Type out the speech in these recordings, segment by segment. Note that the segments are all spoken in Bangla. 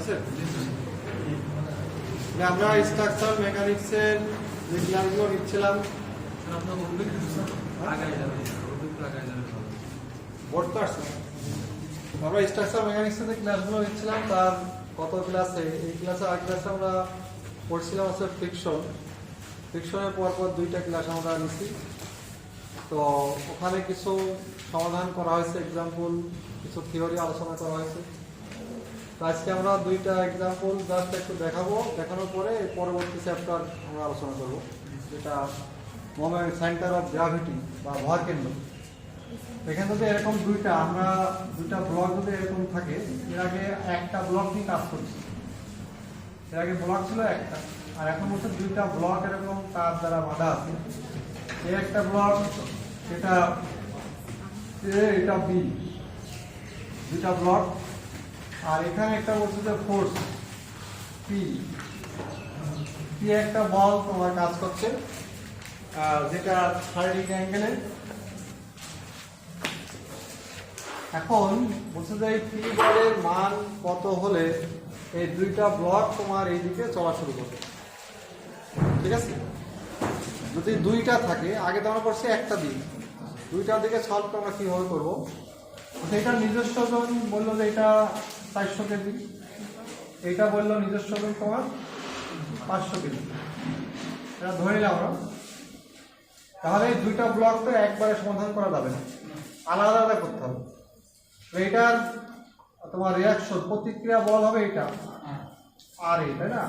আছে? আমরা স্ট্রাকচারাল মেকানিক্সের যে ক্লাসগুলো নিচ্ছিলাম বোর্ড তো আসছে। আমরা স্ট্রাকচারাল মেকানিক্সের যে ক্লাসগুলো নিচ্ছিলাম তার কত ক্লাসে, এই ক্লাসে আট ক্লাসে আমরা পড়ছিলাম হচ্ছে ফ্রিকশনের পরপর দুইটা ক্লাস আমরা নিচ্ছি। তো ওখানে কিছু সমাধান করা হয়েছে, এক্সাম্পল কিছু থিওরি আলোচনা করা হয়েছে। তো আজকে আমরা দুইটা এক্সাম্পল জাস্ট একটু দেখানোর পরে পরবর্তী চ্যাপ্টার আমরা আলোচনা করব, যেটা মোমেন্ট সেন্টার অফ গ্র্যাভিটি বা ভর কেন্দ্র। এখানে যদি এরকম আমরা দুইটা ব্লক যদি এরকম থাকে, এর আগে একটা ব্লক নিয়ে কাজ করছি, এর আগে ব্লক ছিল একটা, আর এখন হচ্ছে দুইটা ব্লক এরকম তার দ্বারা বাঁধা আছে। এই একটা ব্লক এটা বি, দুইটা ব্লক, আর এখানে একটা বলছে যে ফোর্স পি একটা বল তোমার কাজ করছে, যেটা 30 অ্যাঙ্গেলে। এখন বলছে যে পি বলের মান কত হলে এই দুইটা ব্লক তোমার এইদিকে চলা শুরু করবে। ঠিক আছে, যদি দুইটা থাকে, আগে তো আমরা করছি একটা দিক, দুইটার দিকে সলভ আমরা কিভাবে করবো। এটা নিজস্ব জন বললো যে এটা 400 কেজি, এইটা বললো নিজস্ব জন তোমার 500 কেজি, এটা ধরে নিলাম আমরা। তাহলে এই দুইটা ব্লক তো একবারে সমাধান করা যাবে না, আলাদা আলাদা করতে হবে। এইটার তোমার রিয়াকশন প্রতিক্রিয়া বল হবে এটা আর এই, তাই না?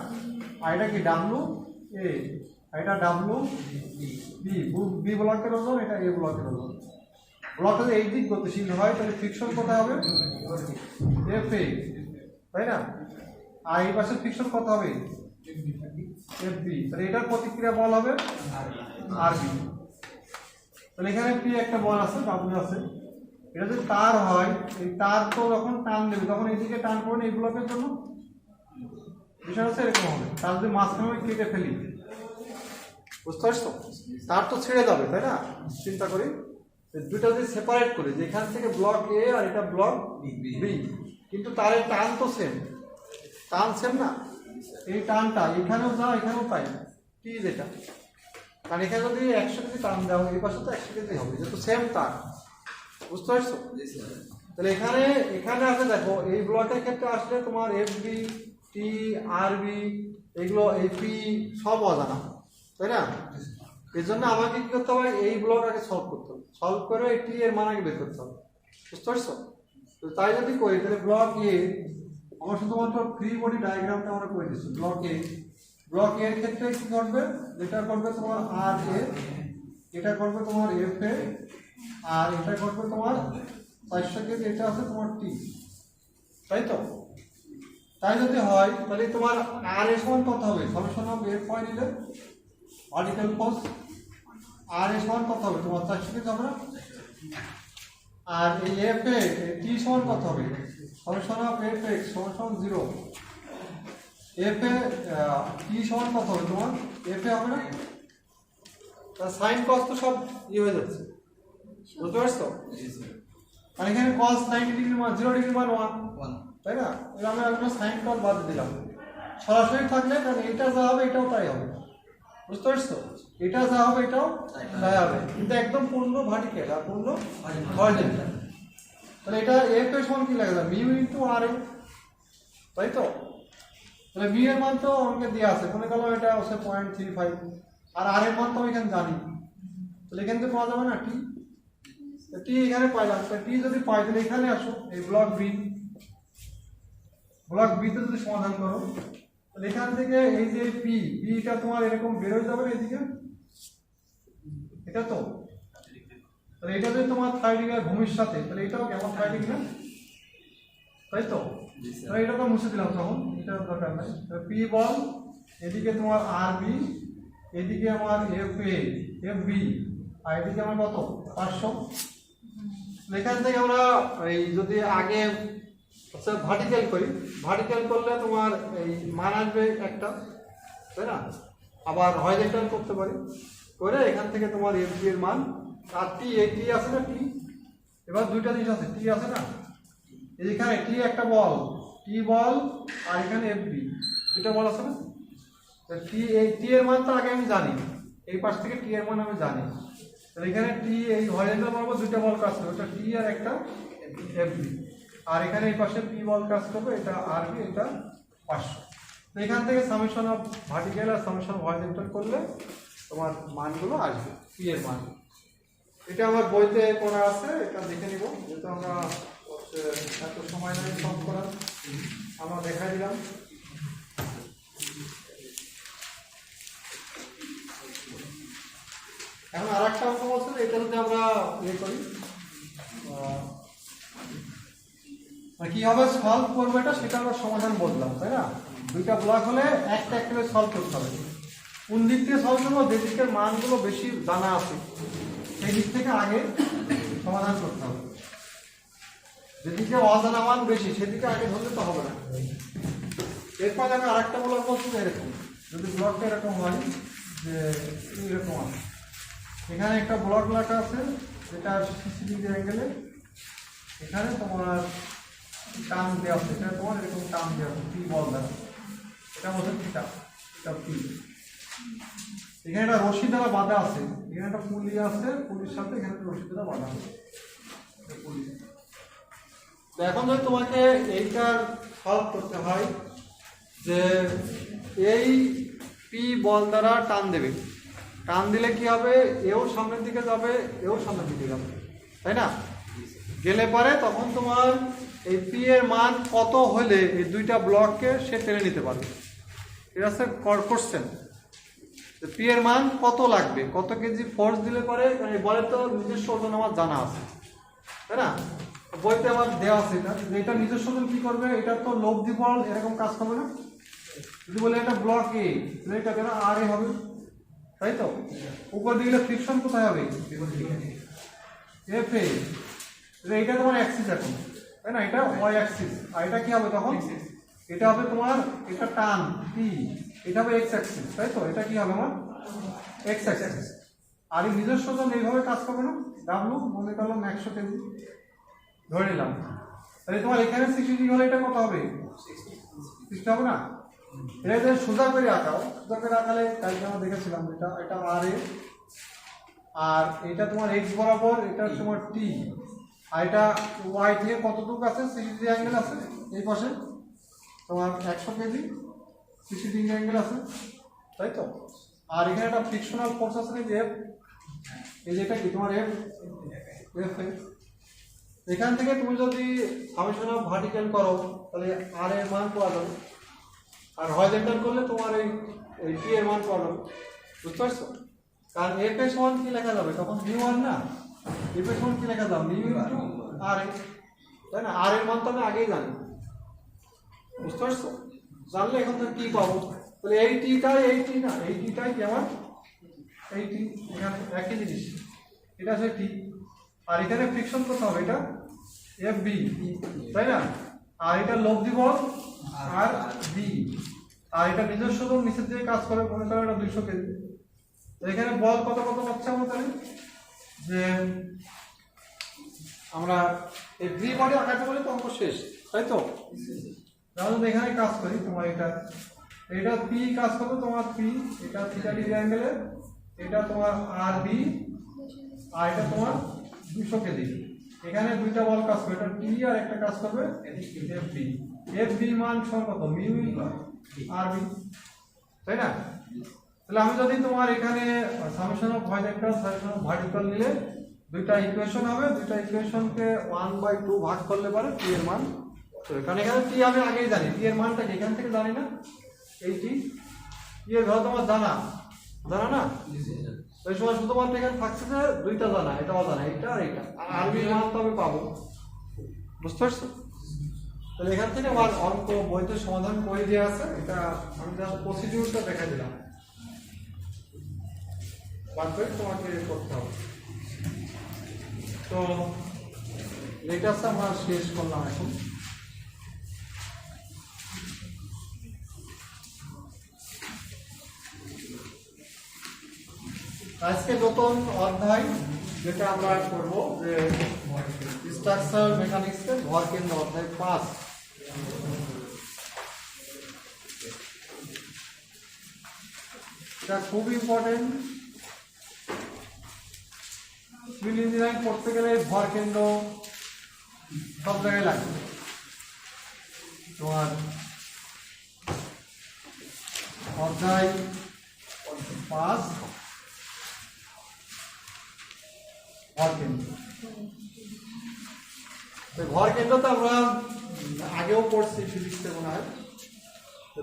আর এটা কি ডাব্লু এ, এটা ডাব্লু বি ব্লকের ওজন, এটা এ ব্লকের ওজন। ব্লক যদি এই দিক গতিশীল হয় তাহলে ফ্রিকশন কোথায় হবে? এফ এ, তাই না? আর এই পাশে ফ্রিকশন কত হবে? F B. তাহলে এটার প্রতিক্রিয়া বল হবে আর বি। তাহলে এখানে পি একটা বল আছে, ডাব্লু আছে। এটা যদি তার হয়, এই তার তো যখন টান দেবে তখন এইদিকে টান করবে এই ব্লকের জন্য, বিষয় হচ্ছে এরকম হবে। তার যদি মাঝখানে কেটে ফেলি, বুঝতে পারছো? তার তো ছেড়ে যাবে, তাই না? চিন্তা করি দুইটা যদি সেপারেট করি, যেখান থেকে ব্লক এ আর এটা ব্লক বি, কিন্তু তার টান তো সেম, টান সেম না? এই টানটা এখানেও যা এখানেও তাই, কি যেটা, কারণ এখানে যদি 100 কেজি টান দেওয়া হয়, এই পাশে তো 100 কেজি হবে, যেহেতু সেম তার। বুঝতে পারছো? তাহলে এখানে আছে, দেখো এই ব্লকের ক্ষেত্রে আসলে তোমার এফ বি, টি, আর বি, এগুলো এপি সব অজানা, তাই না? এর জন্য আমাকে কি করতে হবে? এই ব্লক আগে সলভ করতে হবে, সলভ করে টি এর মান আগে বের করতে হবে। বুঝতে পারছো? তো তাই যদি করি তাহলে ব্লক এ, আমার শুধুমাত্র ফ্রি বডি ডায়াগ্রামটা আমরা করে দিচ্ছি। ব্লক এর ক্ষেত্রে কি করবে? যেটা করবে তোমার আর এ, এটা করবে তোমার এফ এ, আর এটা করবে তোমার 400 কেজি, এটা আছে তোমার টি, তাই তো? তাই যদি হয় তাহলে তোমার আর এর সমান কত হবে? সলিউশন অফ এফ পয়েন্ট নিলে ভার্টিক্যাল ফোর্স, আর এর সমান কত হবে? তোমার 400 কেজি হবে না? আর এই এফ এ টি সমান কত হবে? সলিউশন অফ এফ এক্স সমান 0। এফ এ টি সমান কত হবে? তোমার এফ এ হবে না? তার সাইন কস তো সব হয়ে যাচ্ছে, বুঝতে পারছো? আর এখানে cos 90 ডিগ্রি মান 0 ডিগ্রি মান 1, তাই না? এবার আমরা এখন sin cos বাদ দিলাম। সরাসরি থাকলে তাহলে এটা যা হবে এটাও তাই হবে, বুঝতে পারছো? এটা যা হবে এটাও তাই হবে, কিন্তু একদম পূর্ণ ভার্টিক্যাল আর পূর্ণ হরিজন্টাল। তাহলে এটা f এর সমান কি লাগে? মিউ ইনটু আর এ, তাই তো? তাহলে মিউ এর মান তো আমাকে দেওয়া আছে, মনে করলাম এটা হচ্ছে 0.35, আর আর এর মান তো আমি এখানে জানি, তাহলে এখান থেকে পাওয়া যাবে না টি। টি এখানে পাইলাম, টি যদি পাই তাহলে এখানে আসো, এই ব্লক বিতে যদি সমাধান করো, তাহলে এখান থেকে এই যে বিটা তোমার এরকম বের হয়ে যাবে এদিকে, এটা তো। তাহলে এটা যদি তোমার 30 ডিগ্রি ভূমির সাথে, তাহলে এটাও কেমন 30 ডিগ্রি, তাই তো? তাহলে এটা তো মুছে দিলাম, তখন এটা দরকার নাই। পি বল, এদিকে তোমার আর বি, এদিকে আমার এফ বি, আর এদিকে আমার কত? 500। এখান থেকে আমরা এই যদি আগে ভার্টিক্যাল করি, ভার্টিক্যাল করলে তোমার এই মান আসবে একটা, তাই না? আবার হরিজন্টাল করতে পারি, করে এখান থেকে তোমার এফ বি এর মান, আর টি, এই টি আছে না টি, এবার দুইটা জিনিস আছে, টি আছে না? এখানে টি একটা বল, টি বল আর এখানে এফ বি, দুটো বল আছে না? টি টি এর মান তো আগে আমি জানি, এই পাশ থেকে টি এর মান আমি জানি। তাহলে এখানে টি এই হরিজন্টাল বরাবর দুটো বল কাজ করবে, এটা টি আর একটা এফ বি। আর এখানে এই পাশে পি বল কাজ করবে, এটা আর বি, এটা 500। তো এখান থেকে সামেশন অফ ভার্টিক্যাল আর সামেশন অফ হরিজন্টাল করলে তোমার মানগুলো আসবে, পি এর মান। এটা আমার বইতে করা আছে, এটা দেখে নিব, যেহেতু আমরা এত সময় নেই সলভ করার, আমরা দেখাই দিলাম। এখন আর একটা অঙ্ক বলছে, এটা যদি আমরা ইয়ে করি কি হবে সলভ করবো, এটা সেটা আমরা সমাধান বললাম, তাই না? দুইটা ব্লক হলে একটা একটা সলভ করতে হবে। কোন দিক থেকে সলভ করবো? যে দিকের মানগুলো বেশি জানা আছে সেই দিক থেকে আগে সমাধান করতে হবে। যেদিকে অজানা মান বেশি সেদিকে আগে ধরলে তো হবে না। এরপর আমি আর একটা ব্লক বলছি এরকম, যদি ব্লকটা এরকম হয় যে এরকম আছে, এখানে একটা ব্লক লেখা আছে যেটা 60 ডিগ্রি অ্যাঙ্গেলে, এখানে তোমার টার্ম দেওয়া আছে, এটা তোমার এরকম টার্ম দেওয়া আছে পি বল দ্বারা, এটা বলছে থিটা, এটা পি। এখানে একটা রশি দ্বারা বাঁধা আছে, এখানে একটা পুলি আছে, পুলির সাথে এখানে একটা রশি দ্বারা বাঁধা আছে পুলি। তো এখন যদি তোমাকে এইটার সলভ করতে হয় যে এই পি বল দ্বারা টান দেবে, টান দিলে কি হবে? এও সামনের দিকে যাবে, এও সামনের দিকে যাবে, তাই না? গেলে পরে তখন তোমার এই পি এর মান কত হলে এই দুইটা ব্লককে সে টেনে নিতে পারবে। এটা হচ্ছে কোশ্চেন, পি এর মান কত লাগবে, কত কেজি ফোর্স দিলে পরে, এই বলের তো নিজস্ব ওজন আমার জানা আছে, তাই না? বইতে আমার দেওয়া আছে এটা, এটা নিজস্ব ওজন কি করবে? এটা তো লব্ধি বল এরকম কাজ করবে না? যদি বলে এটা ব্লক এ, এটা কেন আর এ হবে, তাই তো? উপর দিকে ফ্রিকশন কোথায় হবে? এফ এ। এটা তোমার অ্যাক্সিস এখন, তাই না? এটা ওয়াই অ্যাক্সিস, আর এটা কি হবে তখন? এটা হবে তোমার, এটা টান টি, এটা হবে এক্স অ্যাক্সিস, তাই তো? এটা কি হবে আমার এক্স অ্যাক্সিস। আর এই নিজস্ব ওজন এইভাবে কাজ করবে না? ডাব্লু মনে করলাম 100 কেজি ধরে নিলাম, তাহলে তোমার এখানে 60 ডিগ্রি হলে এটা কত হবে? 60 হবে না? এটা যদি সোজা করে আঁকাও, সোজা করে আঁকালে কালকে আমরা দেখেছিলাম এটা, এটা আর এ, আর এটা তোমার এক্স বরাবর, এটা তোমার টি, আর এটা ওয়াই থেকে কতটুকু আছে? 60 ডিগ্রি অ্যাঙ্গেল আছে এই পাশে তোমার 100 কেজি 60 ডিগ্রি অ্যাঙ্গেল আছে, তাই তো? আর এখানে একটা ফ্রিকশনাল ফোর্স আছে যে এফ, এই যেটা কি তোমার এফ, এফ এখান থেকে তুমি যদি সামেশন অফ ভার্টিক্যাল করো তাহলে আর এর মান পাওয়া যাবে, আর হরিজন্টাল করলে তোমার এই টি এর মান পাওয়া যাবে, বুঝতে পারছো? কারণ এফ এর সমান কি লেখা যাবে তখন? মিউ ওয়ান না, এফ এর সমান কি লেখা যাবে? মিউ ইনটু আর এ, তাই না? আর এর মান তো আমি আগেই জানি, বুঝতে পারছো? জানলে এখন তো কি পাবো? তাহলে এই টিটাই, এই টি না, এই টিটাই কেমন? এই টি, এখানে একই জিনিস, এটা হচ্ছে টি, আর এখানে ফ্রিকশন কত হবে? এটা এফ বি, তাই না? আর এটা লব্ধি বল আর বি, আর এটা নিজস্ব ওজন নিচের দিকে কাজ করে, মনে করো এটা 200 কেজি। তো এখানে বল কত কত পাচ্ছে আমরা তাহলে, যে আমরা এই ফ্রি বডি আঁকাতে বলে তো অঙ্ক শেষ, তাই তো? তাহলে এখানে কাজ করি তোমার এটা পি কাজ করবে তোমার পি, এটা থিটা ডিগ্রি অ্যাঙ্গেলে, এটা তোমার আর বি, আর এটা তোমার 200 কেজি। এখানে দুইটা বল কাজ করবে, এটা টি আর একটা কাজ করবে এফ বি। এফ বি মান সমান কত? মিউ আর বি, তাই না? তাহলে আমি যদি তোমার এখানে summation of horizontal summation of vertical নিলে দুইটা ইকুয়েশন হবে, দুইটা ইকুয়েশনকে 1/2 ভাগ করলে পারে টি এর মান, কারণ এখানে টি আমি আগেই জানি, টি এর মানটা এখান থেকে জানি না, এই টি এর ধরো তোমার জানা না, ওই সময় শুধুমাত্র এখানে থাকছে যে দুইটা জানা, এটা অজানা, এটা আর এটা, আর আরবি মান তো আমি পাবো, বুঝতে পারছো? তাহলে এখান থেকে আমার অঙ্ক বইতে সমাধান করে দেওয়া আছে, এটা আমি জাস্ট প্রসিডিউরটা দেখা দিলাম, বাদ করে তোমাকে করতে হবে। তো লেকচারটা আমরা শেষ করলাম এখন। আজকে নতুন অধ্যায় যেটা আমরা করবো যে স্ট্রাকচারাল মেকানিক্সের ভর কেন্দ্র অধ্যায় 5। এটা খুব ইম্পর্টেন্ট। সিভিল ইঞ্জিনিয়ারিং পড়তে গেলে ভর কেন্দ্র সব জায়গায় লাগবে। তোমার অধ্যায় 5 ভর কেন্দ্র। ভর কেন্দ্র তো আমরা আগেও পড়ছি ফিজিক্সে মনে হয়।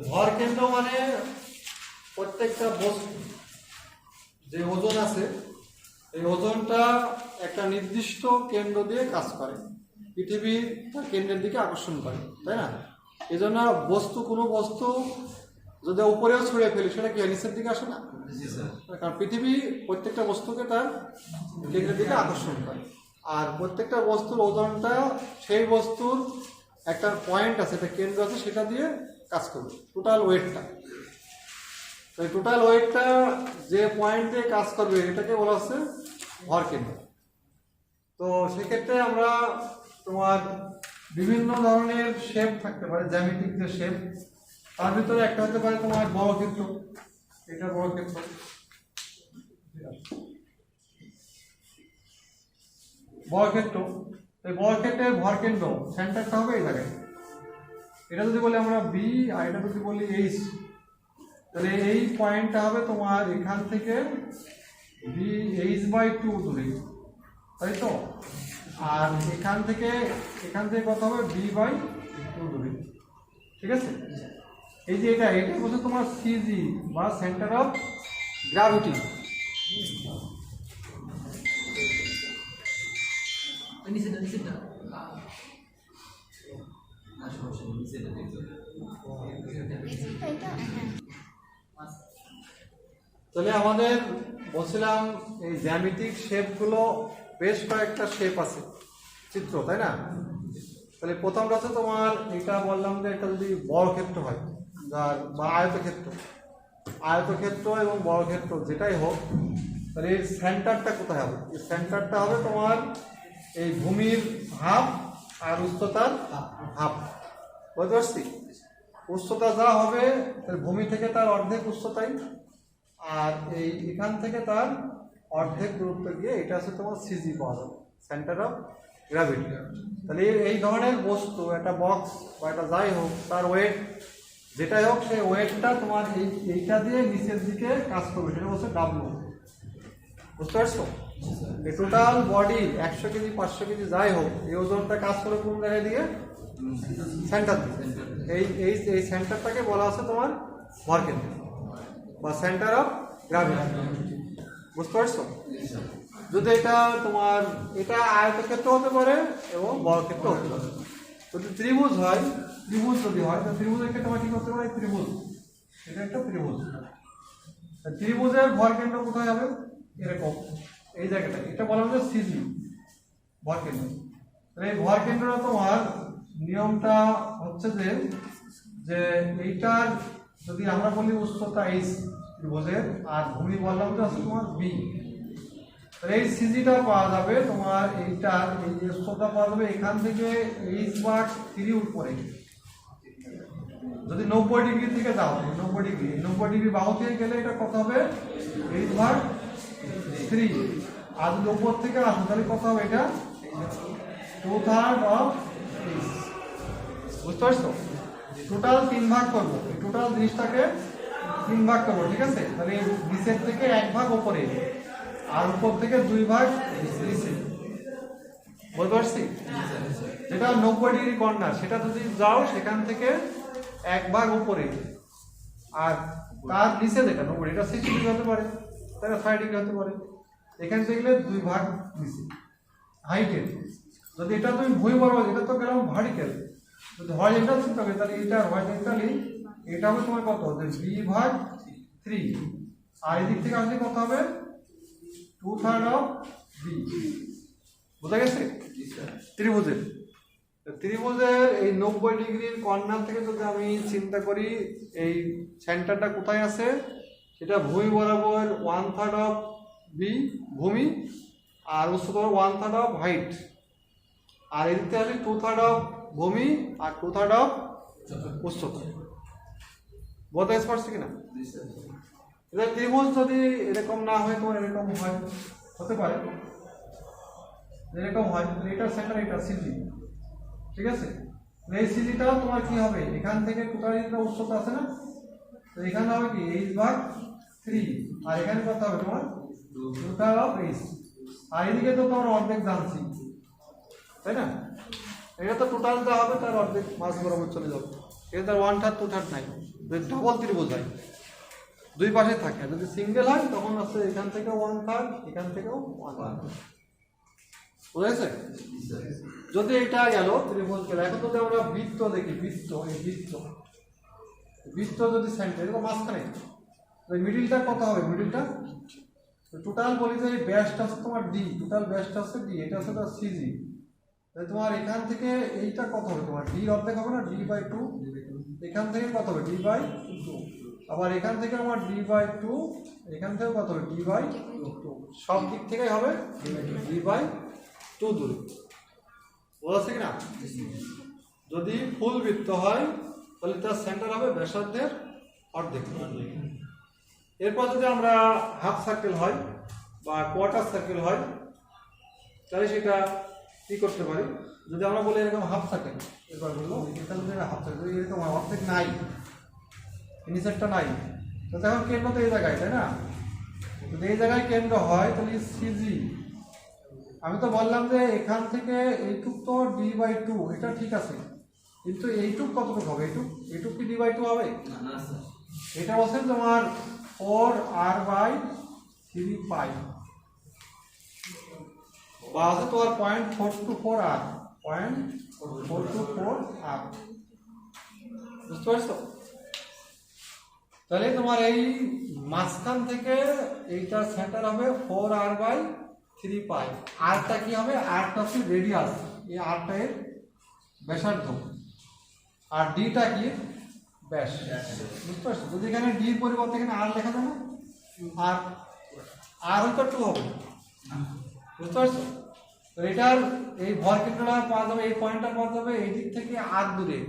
ভর কেন্দ্র মানে প্রত্যেকটা বস্তু যে ওজন আছে এই ওজনটা একটা নির্দিষ্ট কেন্দ্র দিয়ে কাজ করে, পৃথিবী তার কেন্দ্রের দিকে আকর্ষণ করে, তাই না? এই জন্য কোনো বস্তু যদি উপরেও ছড়িয়ে ফেলি সেটা কি নিচের দিকে আসে না? কারণ পৃথিবী প্রত্যেকটা বস্তুকে তার কেন্দ্রের দিকে আকর্ষণ করে। আর প্রত্যেকটা বস্তুর ওজনটা সেই বস্তুর একটা পয়েন্ট আছে, একটা কেন্দ্র আছে, সেটা দিয়ে কাজ করবে, টোটাল ওয়েটটা। তো টোটাল ওয়েটটা যে পয়েন্ট দিয়ে কাজ করবে এটাকে বলা হচ্ছে ভর কেন্দ্র। তো সেক্ষেত্রে আমরা তোমার বিভিন্ন ধরনের শেপ থাকতে পারে, জ্যামিতিক যে শেপ, তার ভিতরে একটা হতে পারে তোমার বর্গক্ষেত্র। এটা বর্গক্ষেত্র। বর্গক্ষেত্র, এই বর্গক্ষেত্রের ভর কেন্দ্র সেন্টারটা হবে এই জায়গায়। এটা যদি বলি আমরা বি আর এটা যদি বলি এইচ, তাহলে এই পয়েন্টটা হবে তোমার এখান থেকে বি h/2 দূরে, তাই তো? আর এখান থেকে কত হবে b/2 দূরে, ঠিক আছে? এই যে এটা বলছে তোমার সিজি বা সেন্টার অফ গ্র্যাভিটি। তাহলে আমাদের বলছিলাম এই জ্যামিতিক শেপগুলো বেশ কয়েকটা শেপ আছে, চিত্র, তাই না? তাহলে প্রথমটা হচ্ছে তোমার এটা বললাম যে একটা যদি বর্গক্ষেত্র হয় বা আয়তক্ষেত্র এবং বর্গক্ষেত্র যেটাই হোক, তাহলে এর সেন্টারটা কোথায় হবে? এই সেন্টারটা হবে তোমার এই ভূমির হাফ আর উচ্চতার হাফ। বুঝতে পারছি? উচ্চতা যা হবে ভূমি থেকে তার অর্ধেক উচ্চতাই, আর এখান থেকে তার অর্ধেক দূরত্ব গিয়ে এটা হচ্ছে তোমার সিজি পাওয়া যাবে, সেন্টার অফ গ্র্যাভিটি। তাহলে এই ধরনের বস্তু, একটা বক্স বা একটা যাই হোক, তার ওয়েট যেটাই হোক, সেই ওয়েটটা তোমার এইটা দিয়ে নিচের দিকে কাজ করবে, সেটা হচ্ছে ডাব্লু। বুঝতে পারছো? এই টোটাল বডি 100 কেজি 500 কেজি যাই হোক, এই ওজনটা কাজ করে কোন জায়গায় দিয়ে? সেন্টার দিয়ে। এই সেন্টারটাকে বলা হচ্ছে তোমার ভর কেন্দ্র বা সেন্টার অফ গ্র্যাভিটি। বুঝতে পারছো? যদি এটা তোমার এটা আয়তক্ষেত্র হতে পারে এবং বর্গক্ষেত্র হতে পারে। যদি ত্রিভুজ হয়, যদি হয় তাহলে ত্রিভুজের ক্ষেত্রে আমরা কি করতে পারি? ত্রিভুজ, এটা একটা ত্রিভুজ। ত্রিভুজের ভর কেন্দ্র কোথায় হবে? এরকম এই জায়গাটা, এটা বলা হচ্ছে সিজি, ভর কেন্দ্র। তাহলে এই ভর কেন্দ্রটা তোমার নিয়মটা হচ্ছে যে এইটার যদি আমরা বলি উচ্চতা এইচ ত্রিভুজের, আর ভূমি বললাম যে হচ্ছে তোমার বি, এই সিজিটা পাওয়া যাবে তোমার এইটার এই যে উচ্চতা পাওয়া যাবে এখান থেকে h/3 উপরে। যদি 90 ডিগ্রি থেকে যাও, 90 ডিগ্রি বাহু থেকে গেলে এটা কত হবে? h/3। আর যদি উপর থেকে আসো তাহলে কত হবে? এটা 2/3 অফ h। বুঝতে পারছো? টোটাল 3 ভাগ করবো, এই টোটাল জিনিসটাকে 3 ভাগ করবো, ঠিক আছে? তাহলে নিচের থেকে 1 ভাগ উপরে আর উপর থেকে 2 ভাগ নিচে। বুঝতে পারছি? যেটা 90 ডিগ্রি কর্নার, সেটা যদি যাও সেখান থেকে 1 ভাগ উপরে, আর তার নিচে যেটা 90 এটা 60 ডিগ্রি হতে পারে, তাই না? 5 ডিগ্রি হতে পারে। এখান থেকে গেলে 2 ভাগ নিচে হাইটের। যদি এটা তুমি ভুঁই বরাবর, এটা তো গেলাম ভার্টিক্যাল, যদি হরিজন্টাল চিন্তা করি তাহলে এটা হরিজন্টালি এটা হবে তোমার কত? b/3। আর এই দিক থেকে আসলে কত হবে? 2/3 অফ b। বোঝা গেছে? ত্রিভুজের এই 90 ডিগ্রির কর্নার থেকে যদি আমি চিন্তা করি এই সেন্টারটা কোথায় আছে, সেটা ভূমি বরাবর 1/3 অফ b ভূমি, আর উচ্চতা 1/3 অফ হাইট, আর এদিকে আসলে 2/3 অফ ভূমি আর 2/3 অফ উচ্চতা। বোঝা পারছি কিনা? এবার ত্রিভুজ যদি এরকম না হয় তোমার এরকম হয়, হতে পারে এরকম হয়, এটা সেন্টার এটা সিজি, ঠিক আছে। এই সিজিটাও তোমার কি হবে, এখান থেকে টোটাল উচ্চতা আছে না, তো এখানে হবে কি h/3, আর এখানে কত হবে তোমার টোটাল অফ h, আর এদিকে তো তোমার অর্ধেক জানছি, তাই না। এটা তো টোটালটা হবে, তার অর্ধেক মাস বরাবর চলে যাবে, এটা তার 1/3 2/3 নাই। যদি ডাবল ত্রিভুজ হয় দুই পাশে থাকে, যদি সিঙ্গেল হয় তখন আছে এখান থেকে 1/3 এখান থেকেও 1/3, বুঝেছে। যদি এটা গেল ত্রিভুজ গেল, এখন যদি আমরা বৃত্ত দেখি, বৃত্ত এই বৃত্ত যদি সেন্টার এরকম মাঝখানে, মিডিলটা কত হবে, মিডিলটা টোটাল বলি যে ব্যাসটা আছে তোমার ডি, টোটাল ব্যাসটা আছে ডি, এটা আছে তার সিজি, তোমার এখান থেকে এইটা কত হবে, তোমার ডি অর্ধেক হবে না, d/2, এখান থেকে কত হবে d/2, আবার এখান থেকে আমার d/2, এখান থেকে কত হবে d/2, সব দিক থেকে হবে d/2 দূরে, বুঝাচ্ছে কিনা। যদি ফুল বৃত্ত হয় তাহলে তার সেন্টার হবে ব্যাসার্ধের অর্ধেক। এরপর যদি আমরা হাফ সার্কেল হয় বা কোয়ার্টার সার্কেল হয় তাহলে সেটা কি করতে পারি, যদি আমরা বলি এরকম হাফ সার্কেল, এবার বললো এটা যদি হাফ সার্কেল এরকম অর্ধেক নাই, নিচেরটা নাই, তো এখন কেন্দ্র তো এই জায়গায়, তাই না। যদি এই জায়গায় কেন্দ্র হয় তাহলে সিজি, আমি তো বললাম যে এখান থেকে এইটুক তো d/2, এটা ঠিক আছে, কিন্তু এইটুক কতটুকু হবে, এইটুক কি d/2 হবে না, এটা বলছে তোমার 4r/3 পাই, বা আছে তোমার 0.424r, 0.424r, বুঝতে পারছো। তাহলে তোমার এই মাঝখান থেকে এইটা সেন্টার হবে 4r/3 পাই, আরটা কি হবে, আরটা হচ্ছে রেডিয়াস, এই আরটা এর ব্যাসার্ধ, আর ডিটা কি ব্যাস, বুঝতে পারছো। যদি এখানে ডি পরিবর্তে এখানে আর লেখা যায় না, আর হয়তো 2 হবে, বুঝতে পারছো। তো এটার এই ভর কেন্দ্রটা পাওয়া যাবে, এই পয়েন্টটা পাওয়া যাবে এই দিক থেকে আর দূরে,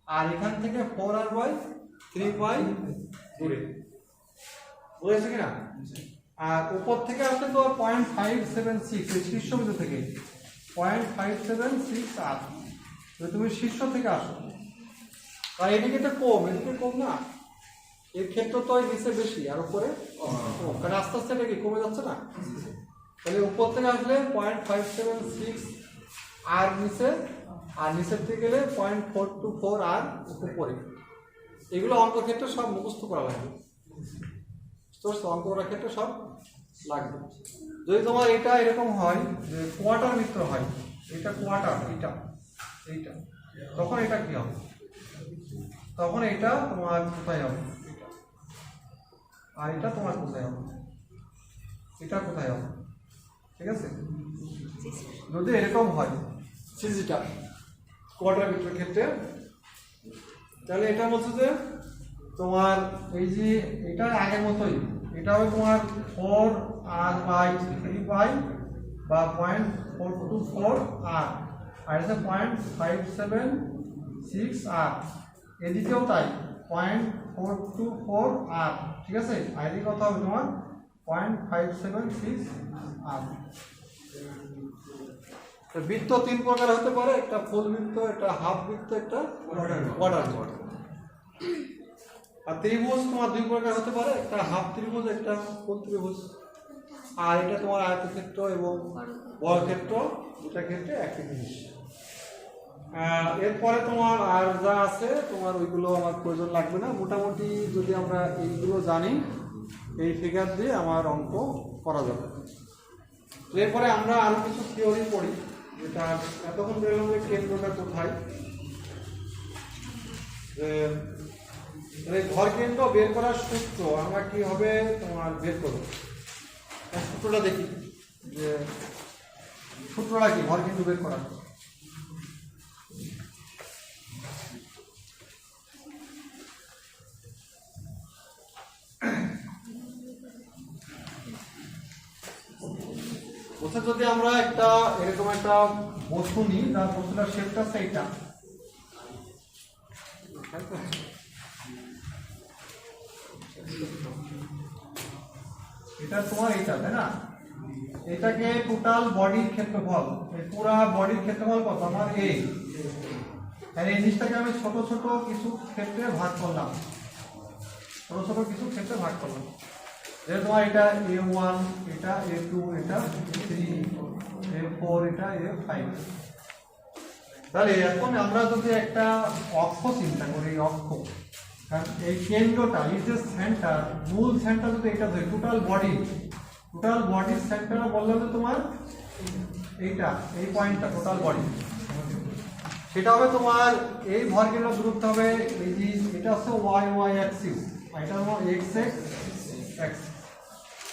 আর এখান থেকে 4r/3 পাই দূরে, বুঝেছে কিনা। আর উপর থেকে আসলে তো 0.576, এই শীর্ষবিন্দু থেকে 0.576 আর, তুমি শীর্ষ থেকে আসো, আর এদিকে তো কম, এদিকে কম না, এর ক্ষেত্র তো নিচে বেশি আর উপরে কম, কারণ আস্তে আস্তে এটা কি কমে যাচ্ছে না। তাহলে উপর থেকে আসলে 0.576 আর নিচে, আর নিচের থেকে গেলে 0.424 আর উপরে, এগুলো অঙ্ক ক্ষেত্রে সব মুখস্থ করা লাগবে, অঙ্ক করার ক্ষেত্রে সব লাগবে। যদি তোমার এটা এরকম হয় যে কোয়ার্টার মিত্র হয়, এটা কোয়ার্টার, এইটা তখন এটা কি হবে, তখন এটা তোমার কোথায় হবে, আর এটা তোমার কোথায় হবে, এটা কোথায় হবে, ঠিক আছে। যদি এরকম হয় সিজিটা কোয়ার্টার মিত্রের ক্ষেত্রে, তাহলে এটা বলছে যে তোমার এই যে এটা আগের মতোই, এটা হবে তোমার 4r/3 পাই বা 0.424 আর, আর এটা 0.576 আর, এদিকেও তাই 0.424 আর, ঠিক আছে। আর এদিকে কত হবে তোমার 0.576 আর। বৃত্ত 3 প্রকার হতে পারে, একটা ফুল বৃত্ত, একটা হাফ বৃত্ত, একটা কোয়ার্টার। আর ত্রিভুজ তোমার 2 প্রকার হতে পারে, একটা হাফ ত্রিভুজ, একটা ফুল ত্রিভুজ। আর এটা তোমার আয়তক্ষেত্র এবং বর্গক্ষেত্র, দুটা ক্ষেত্রে একই জিনিস। এরপরে তোমার আর যা আছে তোমার ওইগুলো আমার প্রয়োজন লাগবে না, মোটামুটি যদি আমরা এইগুলো জানি এই ফিগার দিয়ে আমার অঙ্ক করা যাবে। এরপরে আমরা আরো কিছু থিওরি পড়ি, যেটা এতক্ষণ দেখলাম যে কেন্দ্রটা কোথায়, ঘর কেন্দ্র বের করার সূত্র আমরা কিভাবে তোমার বের করবো, সূত্রটা দেখি যে সূত্রটা কি ঘর কেন্দ্র বের করার। যদি আমরা একটা এরকম একটা বস্তু নিই, তার বস্তুটার শেপটা সেইটা, এটা তোমার এটা, তাই না? এটাকে টোটাল বডির ক্ষেত্রফল, এই পুরা বডির ক্ষেত্রফল কত আমার a, আর এই জিনিসটাকে আমি ছোট ছোট কিছু ক্ষেত্রে ভাগ করলাম, ছোট ছোট কিছু ক্ষেত্রে ভাগ করলাম। যেটা তোমার এটা a1, এটা a2, এটা a3, a4, এটা a5। তাহলে এখন আমরা যদি একটা অক্ষ চিন্তা করি, এই অক্ষ, কারণ এই কেন্দ্রটা, এই যে সেন্টার, মূল সেন্টার যদি এটা ধরি, টোটাল বডির সেন্টার বললাম যে তোমার এইটা, এই পয়েন্টটা টোটাল বডি, সেটা হবে তোমার এই ভরকেন্দ্র দূরত্ব হবে এই যে এটা হচ্ছে y অ্যাক্সিস, এটা হলো x অ্যাক্সিস।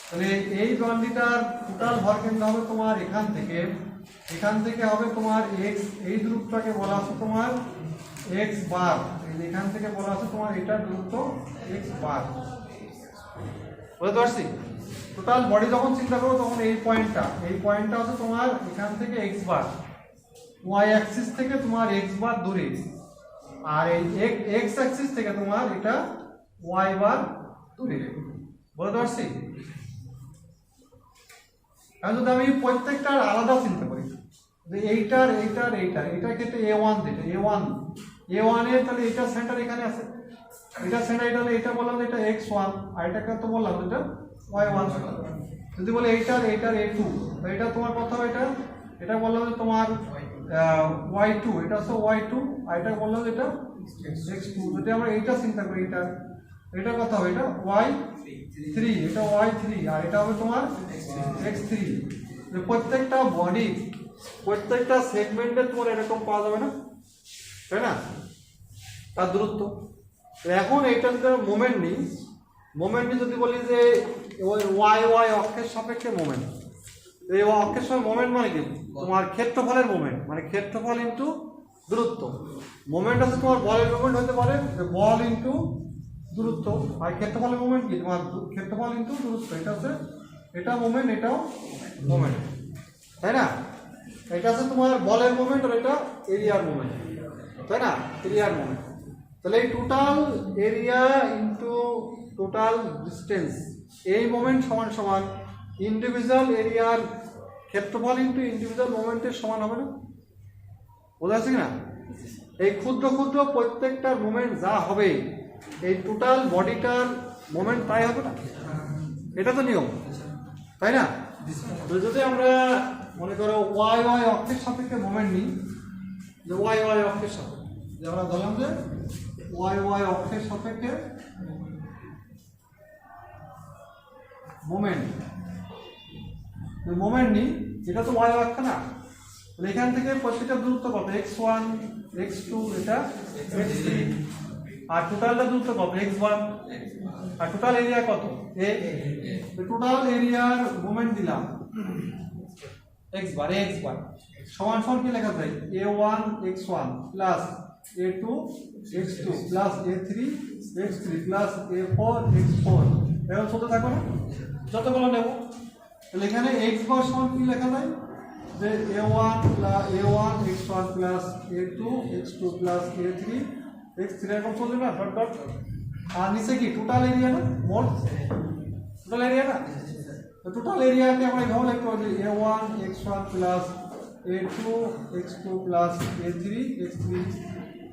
তাহলে এই দণ্ডটিটার টোটাল ভরকেন্দ্র হবে তোমার এখান থেকে হবে তোমার x, এই দূরত্বটাকে বলা আছে তোমার x বার, এই যে এখান থেকে বলা আছে তোমার এটার দূরত্ব x বার। বুঝতে পারছি? টোটাল বডি যখন চিন্তা করো তখন এই পয়েন্টটা হচ্ছে তোমার এখান থেকে x বার, y অ্যাক্সিস থেকে তোমার x বার দূরে, আর এই x অ্যাক্সিস থেকে তোমার এটা y বার দূরে। বুঝতে পারছি? এখন যদি আমি প্রত্যেকটার আলাদা চিন্তা করি, যে এইটার ক্ষেত্রে a1 যেটা a1 এর, তাহলে এটা সেন্টার এখানে আছে, এটা সেন্টার, এটা হলে এটা বললাম এটা x1, আর এটাকে তো বললাম এটা y1। যদি বলে এইটার a2, এটা তোমার কথা হবে এটা বললাম যে তোমার y2, এটা হচ্ছে y2, আর এটা বললাম এটা x2। যদি আমরা এইটা চিন্তা করি, এটা কথা হবে এটা y3, এটা y3, আর এটা হবে তোমার x3। প্রত্যেকটা বডি, প্রত্যেকটা সেগমেন্টে তোমার এরকম পাওয়া যাবে না, তাই না, তার দূরত্ব। এখন এইটা যদি মোমেন্ট নিই, যদি বলি যে ওই y অক্ষের সাপেক্ষে মোমেন্ট, এই অক্ষের সাপেক্ষে মোমেন্ট মানে কি তোমার ক্ষেত্রফলের মোমেন্ট, মানে ক্ষেত্রফল ইনটু দূরত্ব। মোমেন্ট আছে তোমার বলের মোমেন্ট হতে পারে বল ইনটু দূরত্ব, আর ক্ষেত্রফলের মোমেন্ট কি তোমার ক্ষেত্রফল ইনটু দূরত্ব। এটা হচ্ছে এটা মোমেন্ট, এটাও মোমেন্ট, তাই না? এটা হচ্ছে তোমার বলের মোমেন্ট, আর এটা এরিয়ার মোমেন্ট, তাই না, এরিয়ার মোমেন্ট। তাহলে এই total area into total distance, এই মোমেন্ট সমান ইন্ডিভিজুয়াল এরিয়ার ক্ষেত্রফল ইনটু ইন্ডিভিজুয়াল মোমেন্টের সমান হবে না? বোঝা যাচ্ছে কিনা? এই ক্ষুদ্র ক্ষুদ্র প্রত্যেকটার মোমেন্ট যা হবে, এই টোটাল বডিটার মোমেন্ট তাই হবে না? এটা তো নিয়ম, তাই না? তো যদি আমরা মনে করো y অক্ষের সাপেক্ষে মোমেন্ট নিই, যে y অক্ষের সাপেক্ষে, যে আমরা বললাম যে y অক্ষের সাপেক্ষে মোমেন্ট নিই, এটা তো y অক্ষ না, এখান থেকে প্রত্যেকটা দূরত্ব কত, x1, x2, এটা x3, আর টোটালটা দূরত্ব কত, x1, আর টোটাল এরিয়া কত, a। টোটাল এরিয়ার মোমেন্ট দিলাম x বার সমান কি লেখা যায়, a1 x1 plus a2 x2 plus a3 x3 plus a4 x4, এরকম চলতে থাকবে না? যতগুলো নেব, তাহলে এখানে x বার সমান কি লেখা যায়, যে a1 x1 plus a2 x2 plus a3 x3, এরকম চলবে না, ডট ডট। আর নিচে কি টোটাল এরিয়া না, মোট টোটাল এরিয়া না, তো টোটাল এরিয়াকে আমরা এইভাবে লিখতে পারি, a1 x1 plus a2 x2 plus a3 x3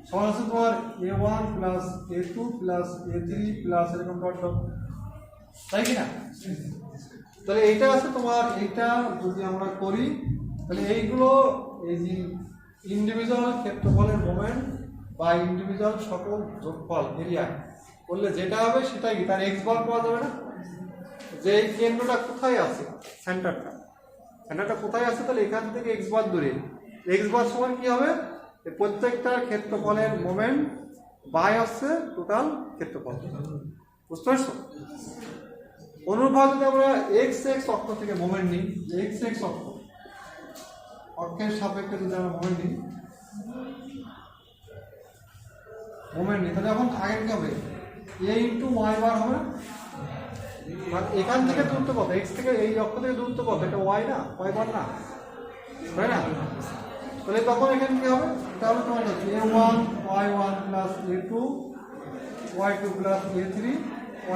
সমান আছে তোমার a1 plus a2 plus a3 plus এরকম ডট ডট, তাই কি না? তাহলে এইটা আছে তোমার, এইটা যদি আমরা করি তাহলে এইগুলো, এই যে ইন্ডিভিজুয়াল ক্ষেত্রফলের মোমেন্ট বা ইন্ডিভিজুয়াল সকল যোগফল এরিয়া করলে যেটা হবে সেটাই কি, তার এক্স বার পাওয়া যাবে না? যে এই কেন্দ্রটা কোথায় আছে, সেন্টারটা কোথায় আছে, তাহলে এখান থেকে এক্স বার দূরে, এক্স বার সমান কি হবে, প্রত্যেকটার ক্ষেত্রফলের মোমেন্ট বাই হচ্ছে টোটাল ক্ষেত্রফল। বুঝতে পারছো? অনুরূপভাবে যদি আমরা এক্স অক্ষ থেকে মোমেন্ট নিই, এক্স অক্ষের সাপেক্ষে যদি আমরা মোমেন্ট নিই, তাহলে এখন আগের কি হবে, a ইন্টু ওয়াই বার হবে না? এখান থেকে দূরত্ব কত, এক্স থেকে এই অক্ষ থেকে দূরত্ব কত, এটা ওয়াই না, ওয়াই বার না, তাই না? তাহলে তখন এখানে কি হবে, তাহলে তোমার a1 y1 plus a2 y2 plus a3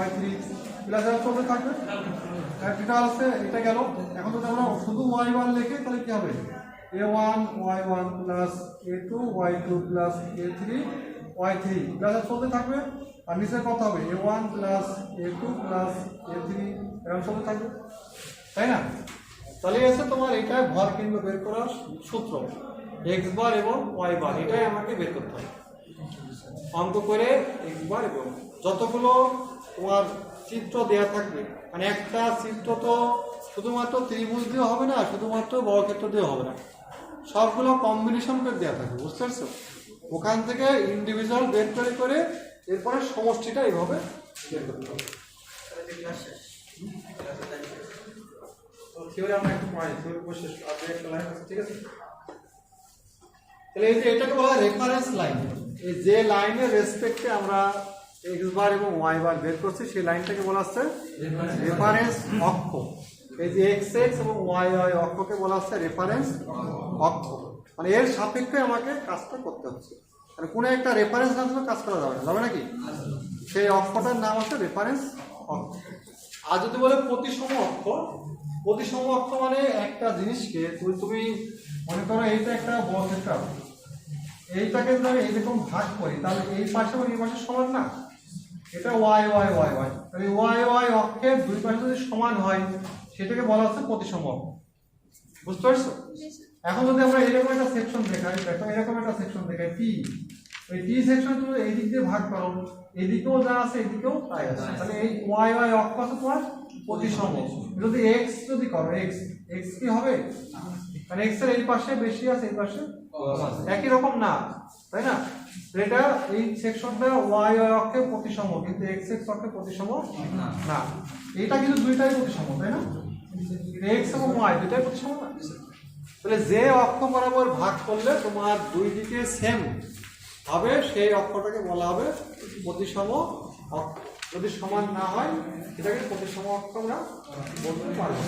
y3 plus আর চলতে থাকবে। এটা আছে, এটা গেল। এখন যদি আমরা শুধু y1 লিখি তাহলে কি হবে? a1 y1 plus a2 y2 plus a3 y3 plus আর চলতে থাকবে। আর নিচে কত হবে? a1 plus a2 plus a3 এরকম চলতে থাকবে, তাই না? তাহলে এসে তোমার এটা ভর কেন্দ্র বের করার সূত্র x বার এবং y বার, এটাই আমাকে বের করতে হবে অঙ্ক করে। x বার এবং যতগুলো তোমার চিত্র দেয়া থাকবে, মানে একটা চিত্র তো শুধুমাত্র ত্রিভুজ দিয়ে হবে না, শুধুমাত্র বর্গক্ষেত্র দিয়ে হবে না, সবগুলো কম্বিনেশন করে দেওয়া থাকবে, বুঝতে পারছো? ওখান থেকে ইন্ডিভিজুয়াল বের করে করে এরপরে সমষ্টিটা এইভাবে বের করতে হবে। থিওরি আমরা একটু পড়াই, থিওরি বসে আগে একটা লাইন আছে, ঠিক আছে? তাহলে এই যে এটাকে বলা হয় রেফারেন্স লাইন। এই যে লাইনের রেসপেক্টে আমরা x বার এবং y বার বের করছি সেই লাইনটাকে বলা হচ্ছে রেফারেন্স অক্ষ। এই যে x এবং y অক্ষকে বলা হচ্ছে রেফারেন্স অক্ষ, মানে এর সাপেক্ষে আমাকে কাজটা করতে হচ্ছে। মানে কোনো একটা রেফারেন্স না থাকলে কাজ করা যাবে না, যাবে নাকি? সেই অক্ষটার নাম হচ্ছে রেফারেন্স অক্ষ। আর যদি বলে প্রতিসম অক্ষ, প্রতিসম অক্ষ মানে একটা জিনিসকে তুমি মনে করো এইটা একটা বর্গক্ষেত্র, এইটাকে যদি আমি এইরকম ভাগ করি তাহলে এই পাশে এবং এই পাশে সমান না, এটা y y y y, তাহলে y y অক্ষের দুই পাশে যদি সমান হয় সেটাকে বলা হচ্ছে প্রতিসম অক্ষ, বুঝতে পারছো? এখন যদি আমরা এরকম একটা সেকশন দেখাই, দেখো এরকম একটা সেকশন দেখাই টি, এই টি সেকশন তুমি এই দিক দিয়ে ভাগ করো, এদিকেও যা আছে এদিকেও তাই আছে, তাহলে এই y y অক্ষ আছে তোমার প্রতিসম। যদি x যদি করো x x কি হবে? মানে x এর এই পাশে বেশি আছে এই পাশে একই রকম না, তাই না? এটা এই সেকশনটা y y অক্ষে প্রতিসম, কিন্তু x x অক্ষে প্রতিসম না। এটা কিন্তু দুইটাই প্রতিসম, তাই না? x এবং y দুইটাই প্রতিসম না। তাহলে যে অক্ষ বরাবর ভাগ করলে তোমার দুই দিকে সেম হবে সেই অক্ষটাকে বলা হবে প্রতিসম অক্ষ। যদি সমান না হয় এটাকে প্রতিসম অক্ষ আমরা বলতে পারবো।